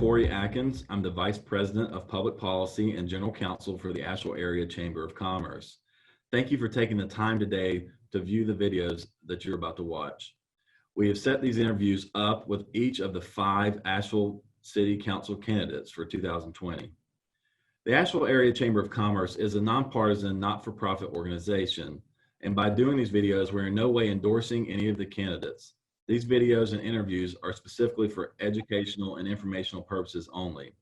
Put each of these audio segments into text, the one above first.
Corey Atkins. I'm the Vice President of Public Policy and General Counsel for the Asheville Area Chamber of Commerce. Thank you for taking the time today to view the videos that you're about to watch. We have set these interviews up with each of the 5 Asheville City Council candidates for 2020. The Asheville Area Chamber of Commerce is a nonpartisan, not-for-profit organization, and by doing these videos, we're in no way endorsing any of the candidates. These videos and interviews are specifically for educational and informational purposes only.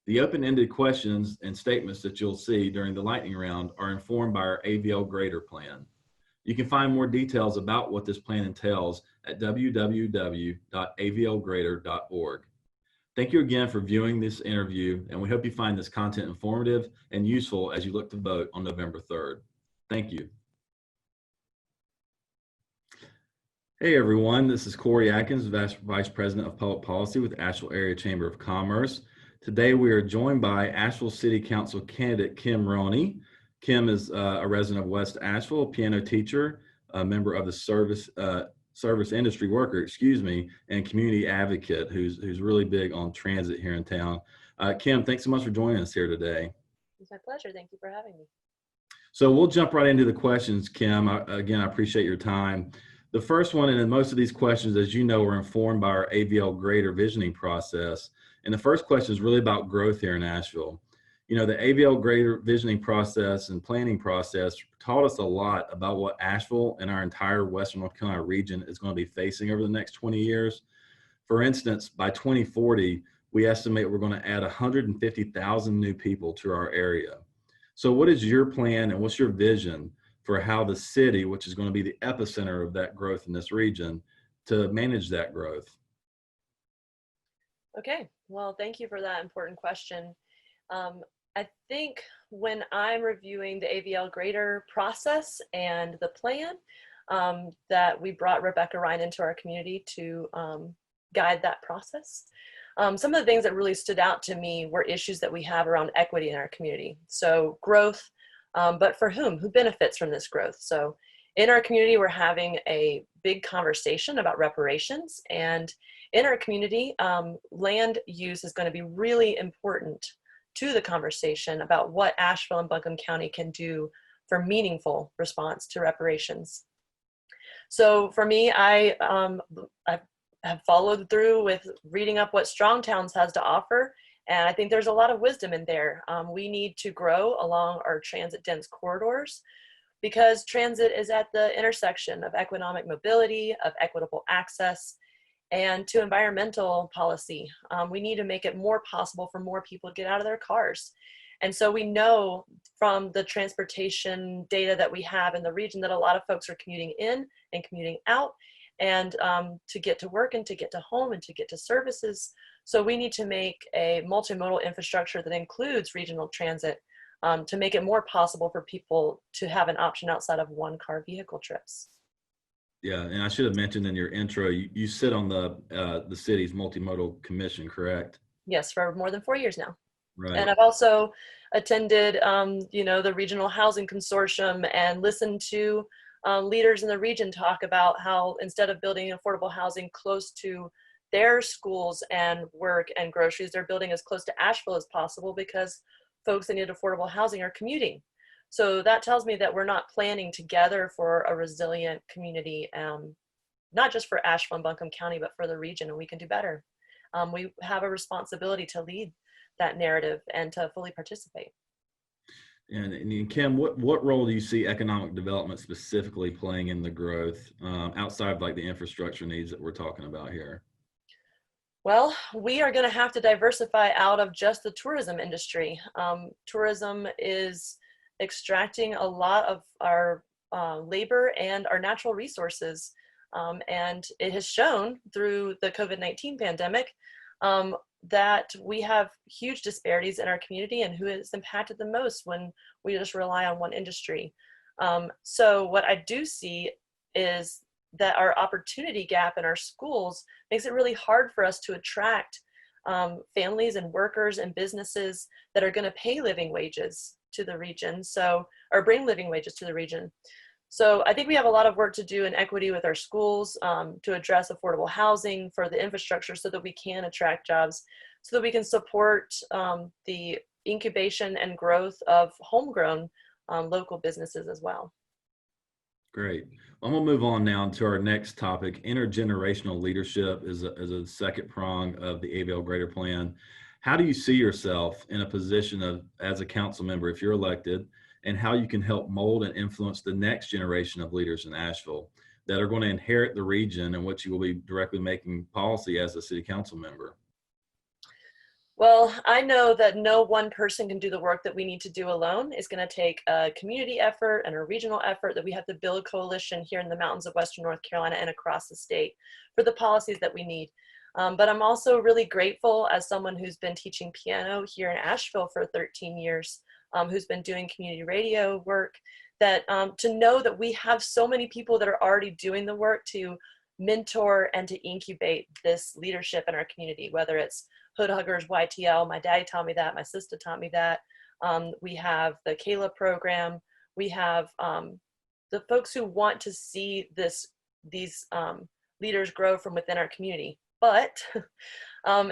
The open-ended questions and statements that you'll see during the lightning round are informed by our AVL Grader plan. You can find more details about what this plan entails at www.avlgrader.org. Thank you again for viewing this interview, and we hope you find this content informative and useful as you look to vote on November 3rd. Thank you. Hey everyone, this is Corey Atkins, Vice President of Public Policy with Asheville Area Chamber of Commerce. Today we are joined by Asheville City Council candidate Kim RONEY. Kim is a resident of West Asheville, a piano teacher, a member of the service industry worker, and community advocate who's really big on transit here in town. Kim, thanks so much for joining us here today. It's my pleasure. Thank you for having me. So we'll jump right into the questions, Kim. Again, I appreciate your time. The first one, and most of these questions, as you know, are informed by our AVL Grader visioning process. And the first question is really about growth here in Asheville. You know, the AVL Grader visioning process and planning process taught us a lot about what Asheville and our entire Western North Carolina region is going to be facing over the next 20 years. For instance, by 2040, we estimate we're going to add 150,000 new people to our area. So what is your plan and what's your vision for how the city, which is going to be the epicenter of that growth in this region, to manage that growth? Okay, well, thank you for that important question. I think when I'm reviewing the AVL Grader process and the plan, that we brought Rebecca Ryan into our community to guide that process. Some of the things that really stood out to me were issues that we have around equity in our community. So growth, but for whom? Who benefits from this growth? So in our community, we're having a big conversation about reparations. And in our community, land use is going to be really important to the conversation about what Asheville and Buncombe County can do for meaningful response to reparations. So for me, I have followed through with reading up what Strong Towns has to offer. And I think there's a lot of wisdom in there. We need to grow along our transit dense corridors because transit is at the intersection of economic mobility, of equitable access, and to environmental policy. We need to make it more possible for more people to get out of their cars. And so we know from the transportation data that we have in the region that a lot of folks are commuting in and commuting out, and to get to work and to get to home and to get to services. So we need to make a multimodal infrastructure that includes regional transit to make it more possible for people to have an option outside of one-car vehicle trips. Yeah, and I should have mentioned in your intro, you sit on the city's multimodal commission, correct? Yes, for more than 4 years now. Right. And I've also attended, the Regional Housing Consortium and listened to leaders in the region talk about how instead of building affordable housing close to their schools and work and groceries, they're building as close to Asheville as possible because folks that need affordable housing are commuting. So that tells me that we're not planning together for a resilient community, not just for Asheville and Buncombe County, but for the region, and we can do better. We have a responsibility to lead that narrative and to fully participate. And Kim, what role do you see economic development specifically playing in the growth outside of like the infrastructure needs that we're talking about here? Well, we are going to have to diversify out of just the tourism industry. Tourism is extracting a lot of our labor and our natural resources. And it has shown through the COVID-19 pandemic that we have huge disparities in our community and who is impacted the most when we just rely on one industry. So what I do see is that our opportunity gap in our schools makes it really hard for us to attract families and workers and businesses that are going to pay living wages to the region, or bring living wages to the region. So I think we have a lot of work to do in equity with our schools to address affordable housing for the infrastructure so that we can attract jobs, so that we can support the incubation and growth of homegrown local businesses as well. Great. I'm going to move on now to our next topic. Intergenerational leadership is a second prong of the AVL Greater Plan. How do you see yourself in a position of, as a council member, if you're elected, and how you can help mold and influence the next generation of leaders in Asheville that are going to inherit the region and which you will be directly making policy as a city council member? Well, I know that no one person can do the work that we need to do alone. It's going to take a community effort and a regional effort that we have to build a coalition here in the mountains of Western North Carolina and across the state for the policies that we need. But I'm also really grateful as someone who's been teaching piano here in Asheville for 13 years, who's been doing community radio work, that to know that we have so many people that are already doing the work to mentor and to incubate this leadership in our community, whether it's Hood Huggers YTL, my daddy taught me that, my sister taught me that. We have the Kayla program. We have the folks who want to see these leaders grow from within our community. But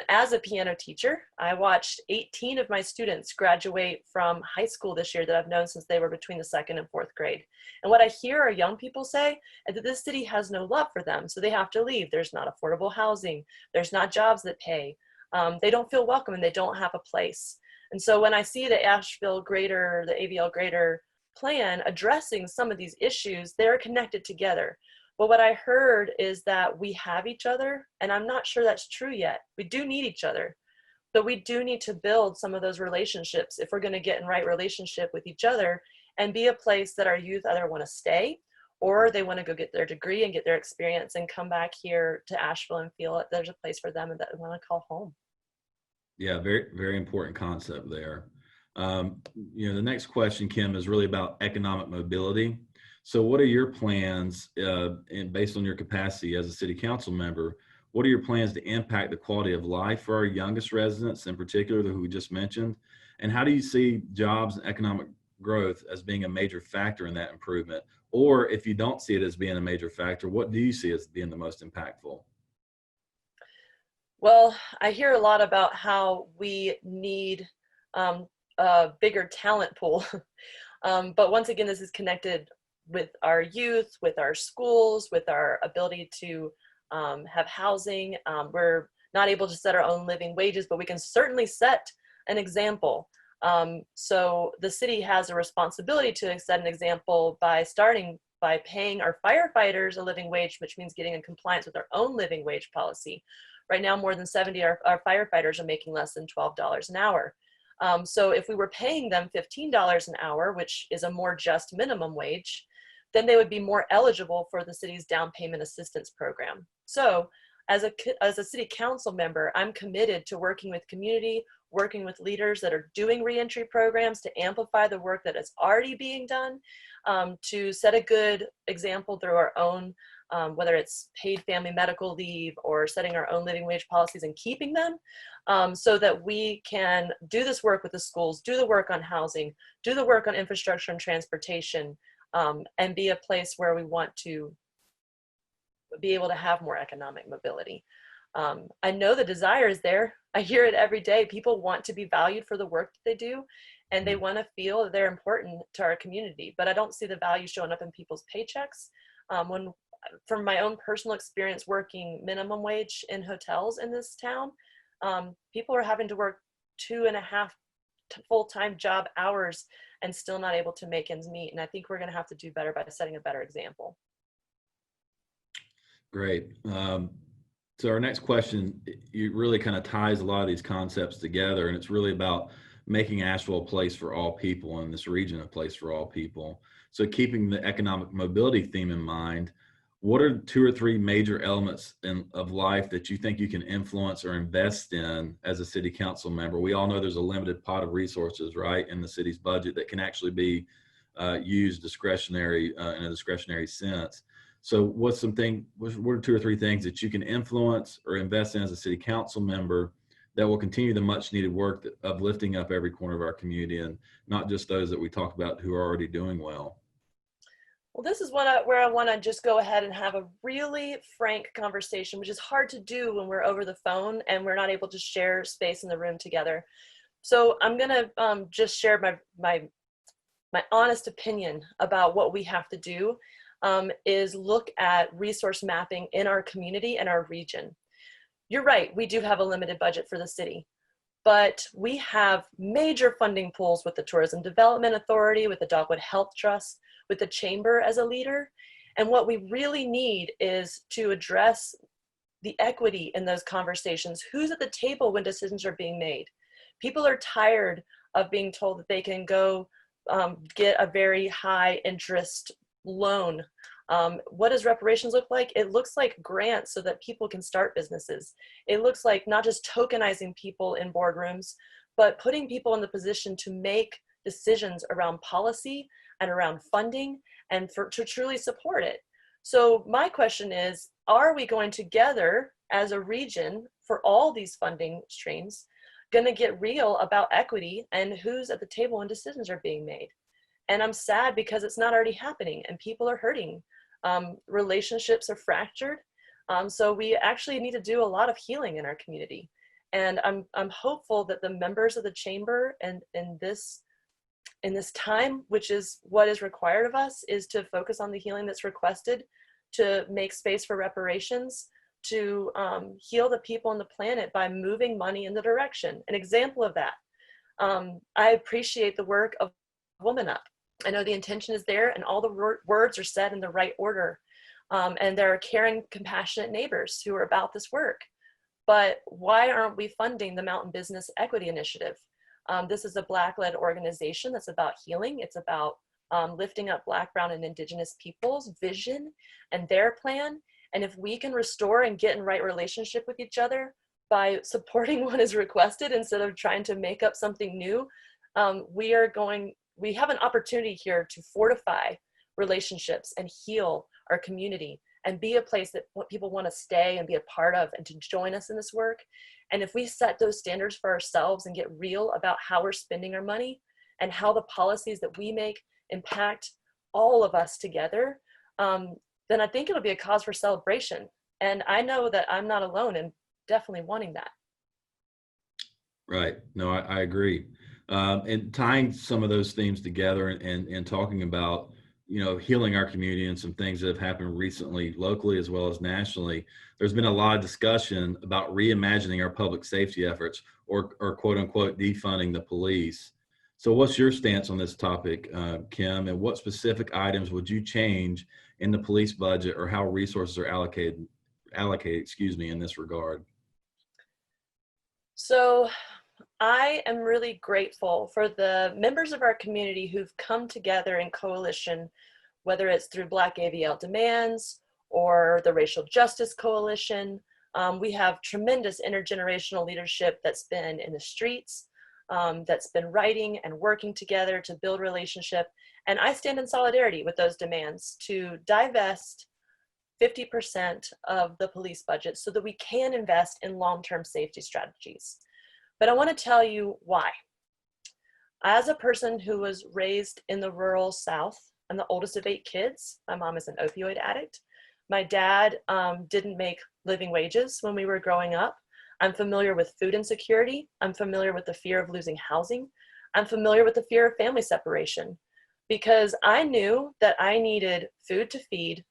as a piano teacher, I watched 18 of my students graduate from high school this year that I've known since they were between the 2nd and 4th grade. And what I hear our young people say is that this city has no love for them, so they have to leave. There's not affordable housing. There's not jobs that pay. They don't feel welcome and they don't have a place. And so when I see the Asheville Greater, the AVL Greater plan addressing some of these issues, they're connected together. But what I heard is that we have each other, and I'm not sure that's true yet. We do need each other, but we do need to build some of those relationships if we're going to get in right relationship with each other and be a place that our youth either want to stay or they want to go get their degree and get their experience and come back here to Asheville and feel that there's a place for them and that they want to call home. Yeah, very, very important concept there. The next question, Kim, is really about economic mobility. So what are your plans, and based on your capacity as a city council member, what are your plans to impact the quality of life for our youngest residents, in particular, who we just mentioned? And how do you see jobs and economic growth as being a major factor in that improvement? Or if you don't see it as being a major factor, what do you see as being the most impactful? Well, I hear a lot about how we need a bigger talent pool. But once again, this is connected with our youth, with our schools, with our ability to have housing. We're not able to set our own living wages, but we can certainly set an example. So the city has a responsibility to set an example by starting by paying our firefighters a living wage, which means getting in compliance with our own living wage policy. Right now, more than 70 of our firefighters are making less than $12 an hour. So if we were paying them $15 an hour, which is a more just minimum wage, then they would be more eligible for the city's down payment assistance program. So as a city council member, I'm committed to working with community, working with leaders that are doing reentry programs to amplify the work that is already being done, to set a good example through our own, whether it's paid family medical leave or setting our own living wage policies and keeping them, so that we can do this work with the schools, do the work on housing, do the work on infrastructure and transportation, and be a place where we want to be able to have more economic mobility. I know the desire is there. I hear it every day. People want to be valued for the work that they do, and they want to feel that they're important to our community, but I don't see the value showing up in people's paychecks. From my own personal experience working minimum wage in hotels in this town, people are having to work 2.5 full-time job hours and still not able to make ends meet. And I think we're going to have to do better by setting a better example. Great. So our next question, it really kind of ties a lot of these concepts together, and it's really about making Asheville a place for all people and this region a place for all people. So keeping the economic mobility theme in mind, what are 2 or 3 major elements of life that you think you can influence or invest in as a city council member? We all know there's a limited pot of resources, right, in the city's budget that can actually be used discretionary in a discretionary sense. So what are 2 or 3 things that you can influence or invest in as a city council member that will continue the much needed work of lifting up every corner of our community, and not just those that we talk about who are already doing well? Well, this is where I want to just go ahead and have a really frank conversation, which is hard to do when we're over the phone and we're not able to share space in the room together. So I'm going to just share my honest opinion about what we have to do, is look at resource mapping in our community and our region. You're right, we do have a limited budget for the city, but we have major funding pools with the Tourism Development Authority, with the Dogwood Health Trust, with the Chamber as a leader. And what we really need is to address the equity in those conversations. Who's at the table when decisions are being made? People are tired of being told that they can go get a very high interest loan. What does reparations look like? It looks like grants so that people can start businesses. It looks like not just tokenizing people in boardrooms, but putting people in the position to make decisions around policy and around funding and to truly support it. So my question is, are we going together as a region for all these funding streams going to get real about equity and who's at the table when decisions are being made? And I'm sad because it's not already happening and people are hurting. Relationships are fractured. So we actually need to do a lot of healing in our community. And I'm hopeful that the members of the chamber and in this time, which is what is required of us, is to focus on the healing that's requested, to make space for reparations, to heal the people on the planet by moving money in the direction. An example of that, I appreciate the work of Woman Up. I know the intention is there and all the words are said in the right order. And there are caring, compassionate neighbors who are about this work. But why aren't we funding the Mountain Business Equity Initiative? This is a Black-led organization that's about healing. It's about lifting up Black, Brown, and Indigenous peoples' vision and their plan. And if we can restore and get in right relationship with each other by supporting what is requested instead of trying to make up something new, we have an opportunity here to fortify relationships and heal our community and be a place that people want to stay and be a part of and to join us in this work. And if we set those standards for ourselves and get real about how we're spending our money and how the policies that we make impact all of us together, then I think it'll be a cause for celebration. And I know that I'm not alone in definitely wanting that. Right. No, I agree. And tying some of those themes together and talking about, healing our community and some things that have happened recently, locally as well as nationally, there's been a lot of discussion about reimagining our public safety efforts or quote unquote defunding the police. So what's your stance on this topic, Kim, and what specific items would you change in the police budget or how resources are allocated, in this regard? So I am really grateful for the members of our community who've come together in coalition, whether it's through Black AVL Demands or the Racial Justice Coalition. We have tremendous intergenerational leadership that's been in the streets, that's been writing and working together to build relationship. And I stand in solidarity with those demands to divest 50% of the police budget so that we can invest in long-term safety strategies. But I want to tell you why. As a person who was raised in the rural South, I'm the oldest of 8 kids. My mom is an opioid addict. My dad didn't make living wages when we were growing up. I'm familiar with food insecurity. I'm familiar with the fear of losing housing. I'm familiar with the fear of family separation because I knew that I needed food to feed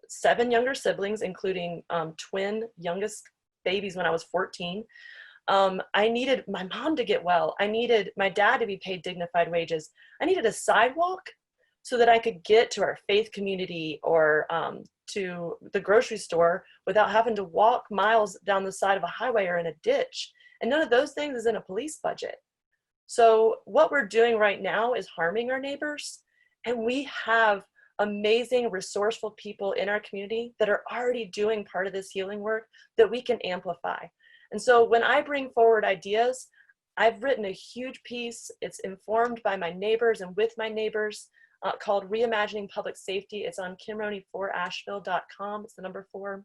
7 younger siblings, including twin youngest babies when I was 14. I needed my mom to get well. I needed my dad to be paid dignified wages. I needed a sidewalk so that I could get to our faith community or to the grocery store without having to walk miles down the side of a highway or in a ditch. And none of those things is in a police budget. So what we're doing right now is harming our neighbors. And we have amazing, resourceful people in our community that are already doing part of this healing work that we can amplify. And so when I bring forward ideas, I've written a huge piece. It's informed by my neighbors and with my neighbors called Reimagining Public Safety. It's on kimroney4asheville.com. It's the number 4.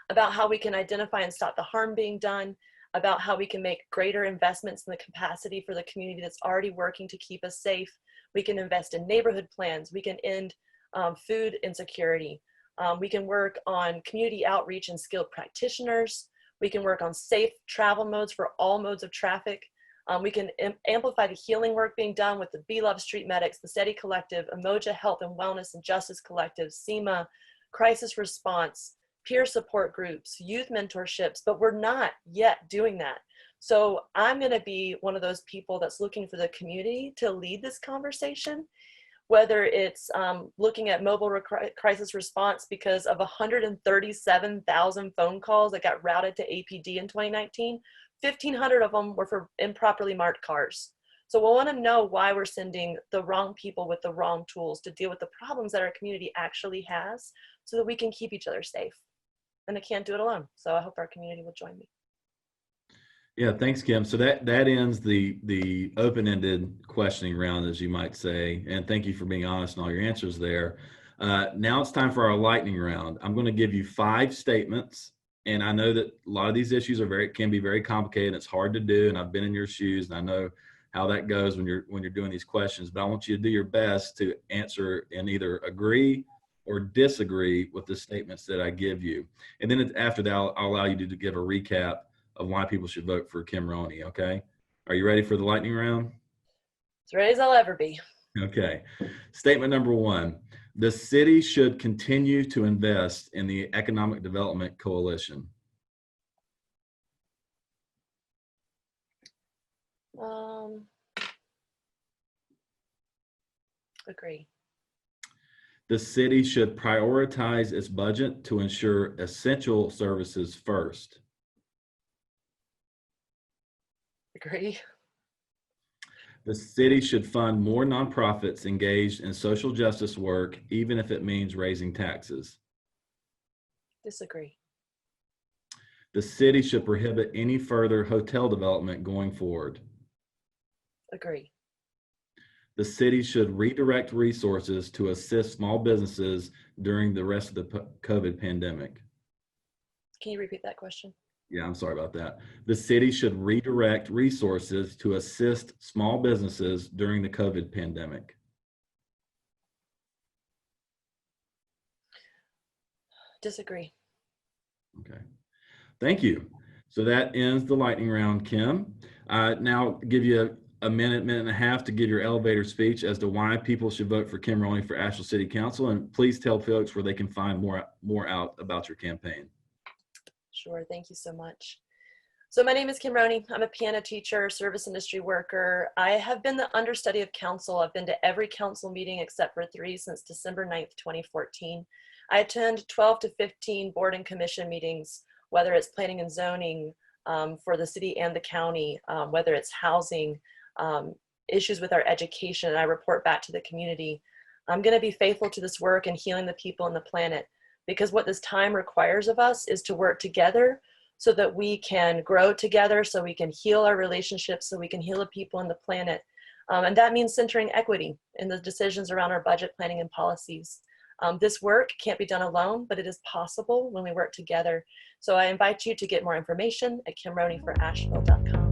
About how we can identify and stop the harm being done, about how we can make greater investments in the capacity for the community that's already working to keep us safe. We can invest in neighborhood plans. We can end food insecurity. We can work on community outreach and skilled practitioners. We can work on safe travel modes for all modes of traffic. We can amplify the healing work being done with the Be Love Street Medics, the SETI Collective, Emoja Health and Wellness and Justice Collective, SEMA, Crisis Response, peer support groups, youth mentorships, but we're not yet doing that. So I'm going to be one of those people that's looking for the community to lead this conversation, whether it's looking at mobile crisis response because of 137,000 phone calls that got routed to APD in 2019, 1,500 of them were for improperly marked cars. So we'll want to know why we're sending the wrong people with the wrong tools to deal with the problems that our community actually has so that we can keep each other safe. And I can't do it alone. So I hope our community will join me. Yeah, thanks, Kim. So that ends the open-ended questioning round, as you might say. And thank you for being honest in all your answers there. Now it's time for our lightning round. I'm going to give you 5 statements. And I know that a lot of these issues can be very complicated. And it's hard to do. And I've been in your shoes, and I know how that goes when you're doing these questions. But I want you to do your best to answer and either agree or disagree with the statements that I give you. And then after that, I'll allow you to give a recap of why people should vote for Kim RONEY, okay? Are you ready for the lightning round? As ready as I'll ever be. Okay. Statement number 1, the city should continue to invest in the Economic Development Coalition. Agree. The city should prioritize its budget to ensure essential services first. Agree. The city should fund more nonprofits engaged in social justice work, even if it means raising taxes. Disagree. The city should prohibit any further hotel development going forward. Agree. The city should redirect resources to assist small businesses during the rest of the COVID pandemic. Can you repeat that question? Yeah, I'm sorry about that. The city should redirect resources to assist small businesses during the COVID pandemic. Disagree. Okay, thank you. So that ends the lightning round, Kim. Now give you a minute and a half to give your elevator speech as to why people should vote for Kim RONEY for Asheville City Council, and please tell folks where they can find more out about your campaign. Sure, thank you so much. So my name is Kim RONEY. I'm a piano teacher, service industry worker. I have been the understudy of council. I've been to every council meeting except for 3 since December 9th, 2014. I attend 12 to 15 board and commission meetings, whether it's planning and zoning for the city and the county, whether it's housing, issues with our education, and I report back to the community. I'm going to be faithful to this work and healing the people and the planet, because what this time requires of us is to work together so that we can grow together, so we can heal our relationships, so we can heal the people and the planet. And that means centering equity in the decisions around our budget planning and policies. This work can't be done alone, but it is possible when we work together. So I invite you to get more information at kimroneyforasheville.com.